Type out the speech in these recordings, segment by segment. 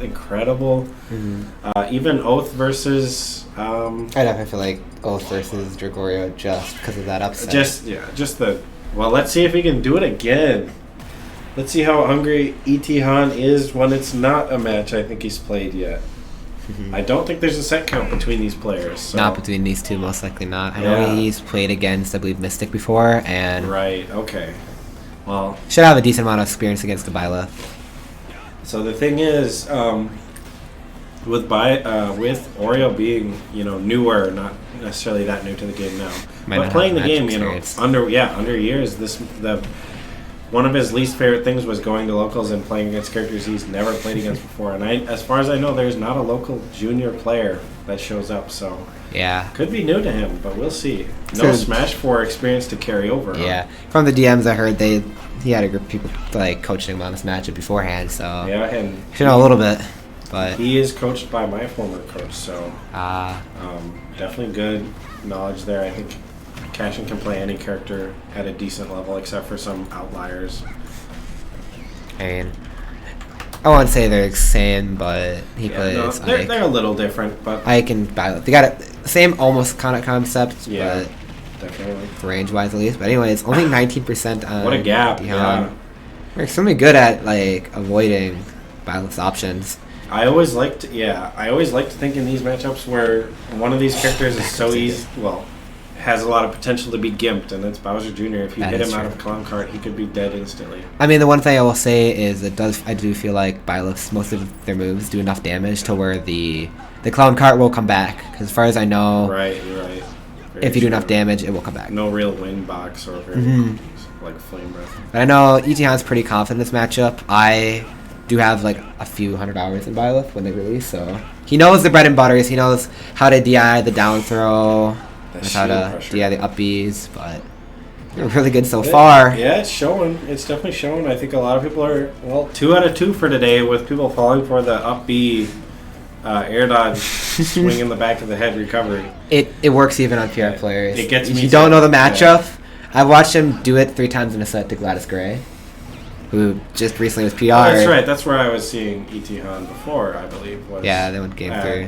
incredible. Even Oath versus I definitely feel like Oath versus Dragoreo just because of that upset. Well, let's see if he can do it again. Let's see how hungry E.T. Han is when it's not a match I think he's played yet. I don't think there's a set count between these players. So. Not between these two, most likely not. I know he's played against, I believe, Mystic before, and right. Okay. Well, should have a decent amount of experience against the Byleth. So the thing is, with Oreo being newer, not necessarily that new to the game now, but playing the game under years, one of his least favorite things was going to locals and playing against characters he's never played against before. And as far as I know, there's not a local junior player that shows up. So could be new to him, but we'll see. No Smash 4 experience to carry over. Yeah, from the DMs I heard he had a group of people like coaching him on this matchup beforehand. So and you know a little bit, but he is coached by my former coach. So definitely good knowledge there. I think Cashin can play any character at a decent level, except for some outliers. I mean, I won't say they're the same, but he plays. They're a little different, but Ike and Byleth, they got the same almost kind of concept, but definitely range-wise at least. But anyways, only 19% on. What a gap! Yeah, we're extremely good at like avoiding Byleth's options. I always like to think in these matchups where one of these characters is so easy. Well. Has a lot of potential to be gimped, and that's Bowser Jr. If you hit him out of Clown Cart, he could be dead instantly. I mean, the one thing I will say is I do feel like Byleth's most of their moves do enough damage to where the Clown Cart will come back. Because as far as I know, right. If you do enough damage, it will come back. No real wind box or like flame breath. But I know E.T.Han's pretty confident in this matchup. I do have like a few 100 hours in Byleth when they release, so he knows the bread and butters. He knows how to DI the down throw. That's how to the up Bs, but they're really good so far. Yeah, it's showing. It's definitely showing. I think a lot of people are 2 out of 2 for today, with people falling for the up B air dodge swing in the back of the head recovery. It works even on PR players. It gets if me. You don't know the matchup. I watched him do it 3 times in a set to Gladys Gray, who just recently was PR. Oh, that's right. That's where I was seeing E.T. Han before, I believe. They went game 3.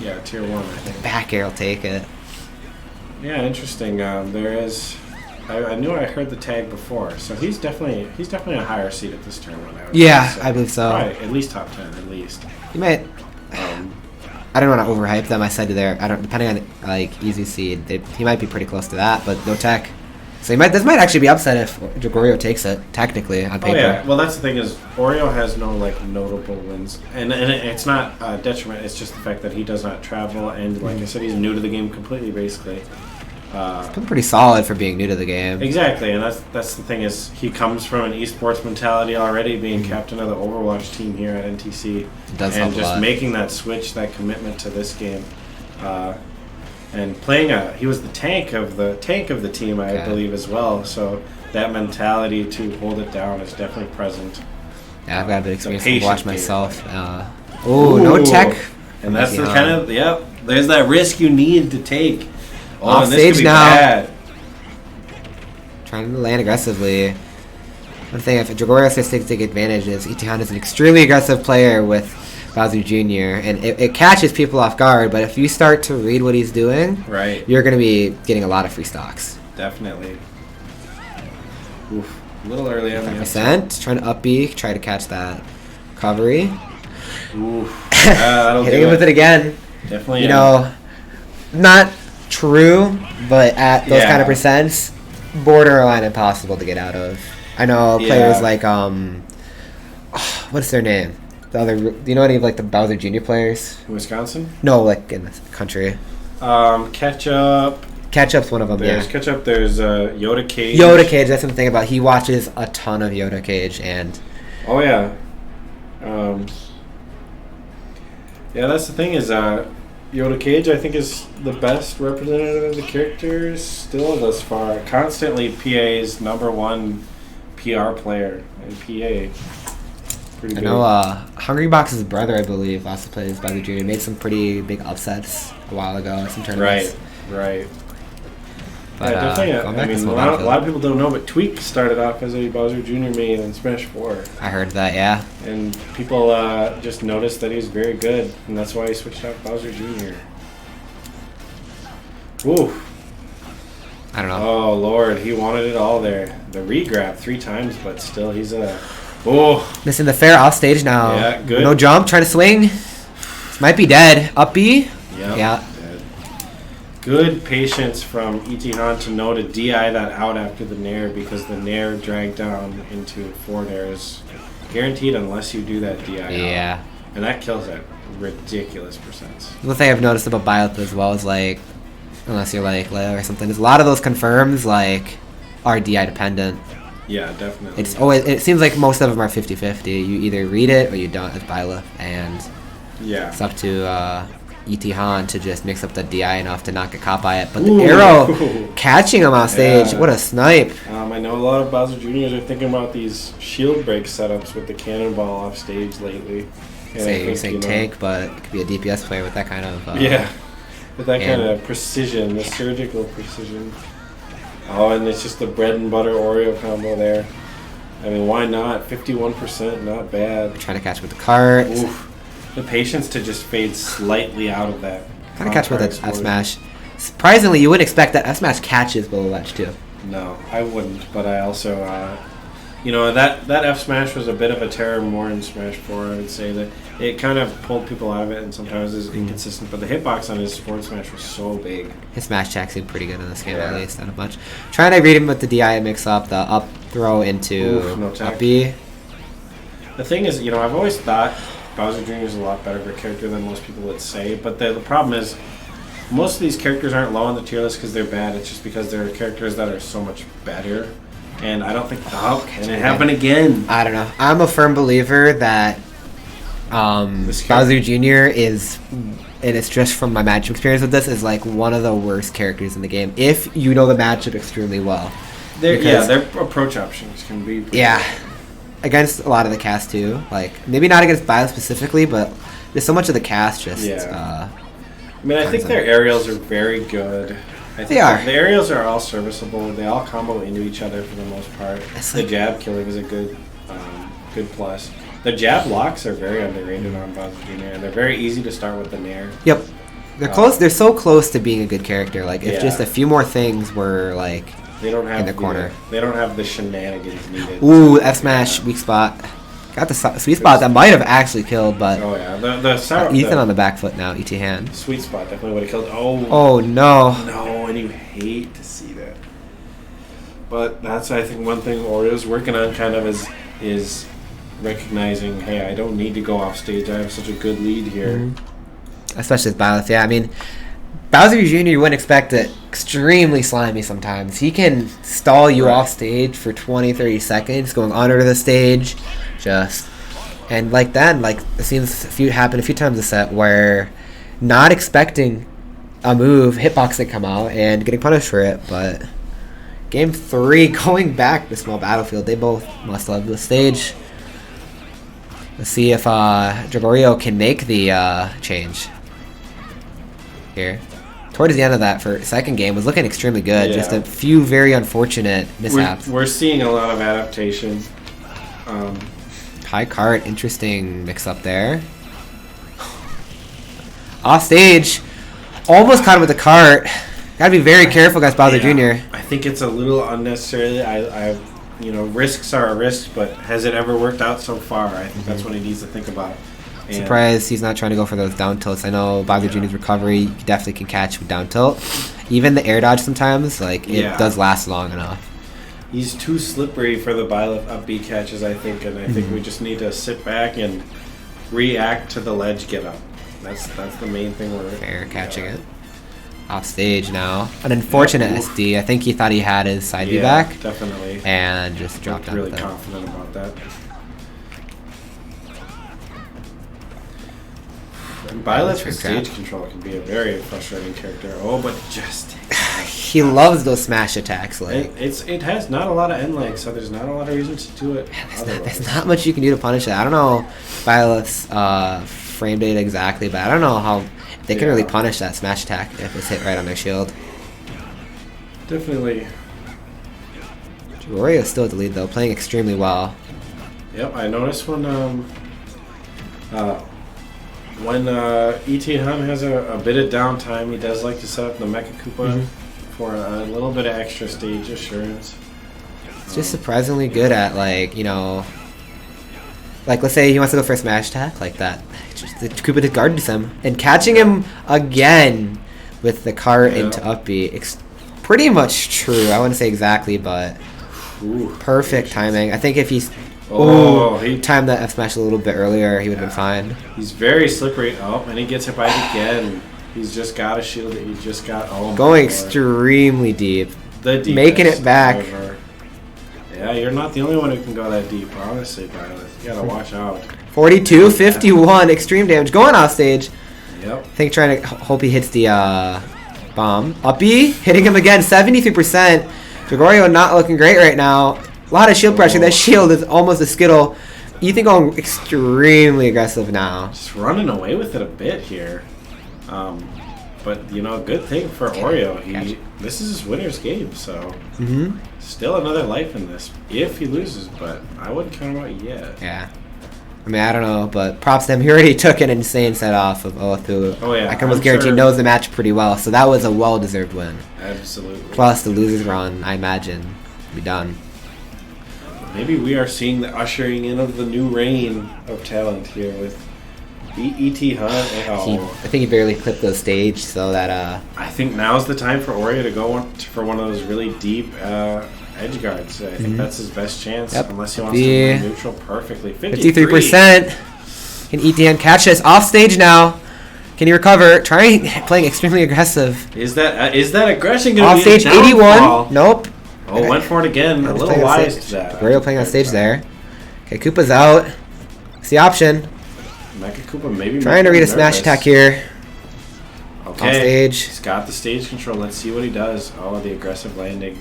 Yeah, tier 1, I think. Back air will take it. Yeah, interesting. There is. I knew I heard the tag before, so he's definitely a higher seed at this tournament. I believe so. Right, at least top 10, at least. He might. I don't want to overhype them. I said depending on like easy seed, he might be pretty close to that, but no tech. So this might actually be upset if Dragoreo takes it technically on paper. Oh yeah, well that's the thing is Oreo has no like notable wins, and it's not a detriment. It's just the fact that he does not travel, and like I said, he's new to the game completely, basically. It's been pretty solid for being new to the game. Exactly, and that's the thing is he comes from an esports mentality already, being captain of the Overwatch team here at NTC, and just making that switch, that commitment to this game. And playing he was the tank of the team, I believe, as well. So that mentality to hold it down is definitely present. Yeah, I've got a bit of experience to watch myself. No tech. And that's the kind of there's that risk you need to take. Off stage now. Bad. Trying to land aggressively. One thing, if Dragoreo says take advantage is E.T.Han is an extremely aggressive player with Bowser Jr. and it catches people off guard, but if you start to read what he's doing, you're going to be getting a lot of free stocks. Definitely. Oof. A little early on the percent. Trying to up B, try to catch that recovery. Oof. That'll hitting him with it again. Definitely. Not true, but at those kind of percents, borderline impossible to get out of. I know players like what's their name? The other, do you know any of like the Bowser Jr. players? Wisconsin? No, like in the country. Ketchup. Ketchup's one of them. There's Ketchup. There's Yoda Cage. Yoda Cage. That's something about. He watches a ton of Yoda Cage and. Oh yeah. Yeah, that's the thing is Yoda Cage I think is the best representative of the characters still thus far. Constantly PA's #1 PR player in PA. Pretty I know Hungry Box's brother, I believe, also plays Bowser Jr. Made some pretty big upsets a while ago in some tournaments. Right. But, yeah, definitely. I mean, a lot of people don't know, but Tweak started off as a Bowser Jr. main in Smash 4. I heard that, yeah. And people just noticed that he was very good, and that's why he switched out Bowser Jr. Ooh. I don't know. Oh, Lord. He wanted it all there. The re-grab 3 times, but still, he's a... Oh. Missing the fair off stage now. Yeah, good. No jump, trying to swing. This might be dead. Up B. Yep, yeah. Dead. Good patience from Itihan to know to DI that out after the Nair, because the Nair dragged down into 4 Nairs. Guaranteed unless you do that DI Yeah. out. And that kills at ridiculous percents. The thing I've noticed about Byleth as well is, like, unless you're like Leo or something, is a lot of those confirms, like, are DI dependent. Yeah, definitely. It's always. It seems like most of them are 50-50. You either read it or you don't as Byleth, and yeah, it's up to Itihan to just mix up the DI enough to not get caught by it. But the arrow catching him off stage, what a snipe! I know a lot of Bowser Juniors are thinking about these shield break setups with the cannonball off stage lately. You're saying tank, but it could be a DPS player with that kind of with that kind of precision, the surgical precision. Oh, and it's just the bread and butter Oreo combo there. I mean, why not? 51%, not bad. Trying to catch with the cart. Oof. The patience to just fade slightly out of that. Trying to catch with that F smash. Surprisingly, you wouldn't expect that F smash catches below ledge too. No, I wouldn't. But I also, that F smash was a bit of a terror more in Smash 4. I would say that it kind of pulled people out of it, and sometimes is inconsistent. But the hitbox on his forward smash was so big. His smash attack seemed pretty good in this game, at least, not a bunch. Trying to read him with the DI mix up, the up throw into up B. The thing is, I've always thought Bowser Jr. is a lot better of a character than most people would say. But the problem is, most of these characters aren't low on the tier list because they're bad. It's just because they're characters that are so much better. And I don't think can it happen again? I don't know. I'm a firm believer that Bowser Jr. is, and it's just from my matchup experience with this, is like one of the worst characters in the game if you know the matchup extremely well. Their approach options can be good. Against a lot of the cast too. Like maybe not against Byleth specifically, but there's so much of the cast just. I think their aerials are very good. They are. The aerials are all serviceable. They all combo into each other for the most part. The jab killing is a good plus. The jab locks are very underrated on Bowser Jr. and they're very easy to start with the Nair. Yep. They're close. They're so close to being a good character. Like if just a few more things were like they don't have in the corner. They don't have the shenanigans needed. Ooh, F smash weak spot. Got the sweet spot that might have actually killed, but Ethan on the back foot now. ET hand. Sweet spot definitely would have killed. Oh no. No, and you hate to see that. But that's I think one thing Oreo's working on kind of is recognizing, hey, I don't need to go off stage. I have such a good lead here. Especially with Byleth. Yeah, I mean, Bowser Jr. you wouldn't expect it. Extremely slimy sometimes. He can stall you off stage for 20, 30 seconds, going under the stage, and like that. Like it seems happened a few times a set where not expecting a move, hitbox come out, and getting punished for it. But game 3, going back to Small Battlefield, they both must love the stage. Let's see if Dragoreo can make the change here. Towards the end of that second game was looking extremely good. Just a few very unfortunate mishaps. We're seeing a lot of adaptation. High cart, interesting mix up there. Off stage, almost caught him with the cart. Gotta be very careful against Bowser Jr. I think it's a little unnecessarily. Risks are a risk, but has it ever worked out so far? I think that's what he needs to think about. Surprised he's not trying to go for those down tilts. I know Bowser Jr.'s recovery you definitely can catch with down tilt. Even the air dodge sometimes, it does last long enough. He's too slippery for the Byleth up B catches, I think, and I think we just need to sit back and react to the ledge get up. That's the main thing we're fair catching it. Off stage now. An unfortunate SD. I think he thought he had his side B back. Definitely. And just dropped down. Really confident about that. Byleth's stage control can be a very frustrating character. But just he loves those smash attacks. It has not a lot of end leg, so there's not a lot of reason to do it. There's not much you can do to punish it. I don't know Byleth's frame data exactly, but I don't know how they can really punish that smash attack if it's hit right on their shield. Definitely. Dragoreo is still at the lead though, playing extremely well. Yep, I noticed when E.T. Hun has a bit of downtime, he does like to set up the Mecha Koopa for a little bit of extra stage assurance. It's just surprisingly good at, like, you know, like, let's say he wants to go for a smash attack like that. Just, the Koopa discards him. And catching him again with the cart into up B. Pretty much true. I wouldn't say exactly, but perfect timing. I think if he's... he timed that F smash a little bit earlier, he would have been fine. He's very slippery. Oh, and he gets hit by it again. He's just got a shield that he's just got. Oh, going extremely deep. The deepest making it back. Ever. Yeah, you're not the only one who can go that deep, honestly, Byleth. You gotta watch out. 42, 51, extreme damage. Going off stage. Yep. I think trying to hope he hits the bomb. Up B, hitting him again, 73%. Dragoreo not looking great right now. A lot of shield pressure. That shield is almost a Skittle. Ethan going extremely aggressive now. Just running away with it a bit here. But, you know, good thing for Oreo. This is his winner's game, so still another life in this if he loses, but I wouldn't count him out yet. Yeah. I mean, I don't know, but props to him. He already took an insane set off of Oathu. Oh, yeah. I can almost guarantee he knows the match pretty well, so that was a well-deserved win. Absolutely. Plus, the loser's run, I imagine, will be done. Maybe we are seeing the ushering in of the new reign of talent here with E.T. Hun. I think he barely clipped the stage, so that... I think now's the time for Oreo to go for one of those really deep edge guards. I think that's his best chance, unless he wants to be neutral perfectly. 53%. Can E.T. Hun catch this? Off stage now. Can he recover? Playing extremely aggressive. Is that aggression going to be off stage? 81. Nope. Oh, went for it again. A little wise to that. Dragoreo playing on stage there. Okay, Koopa's out. It's the option. Mecha Koopa maybe trying to read a smash attack here. Okay. Off stage. He's got the stage control. Let's see what he does. Oh, the aggressive landing.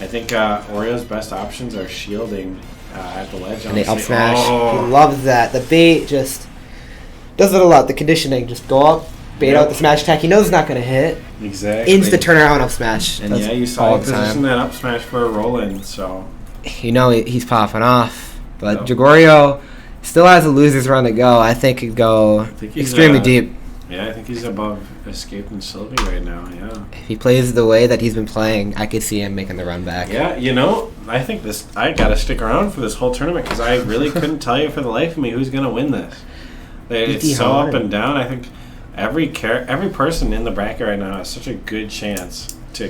I think Oreo's best options are shielding at the ledge. And they up smash. He loves that. The bait just does it a lot. The conditioning. Just go up, bait out the smash attack. He knows it's not going to hit. Exactly. Instant turnaround up smash. And yeah, you saw him position that up smash for a roll-in, so... You know he's popping off. But Dragoreo still has a loser's run to go. I think he'd go extremely deep. Yeah, I think he's above Escape and Sylvie right now, yeah. If he plays the way that he's been playing, I could see him making the run back. Yeah, you know, I think I got to stick around for this whole tournament because I really couldn't tell you for the life of me who's going to win this. It's so up and down. I think every person in the bracket right now has such a good chance to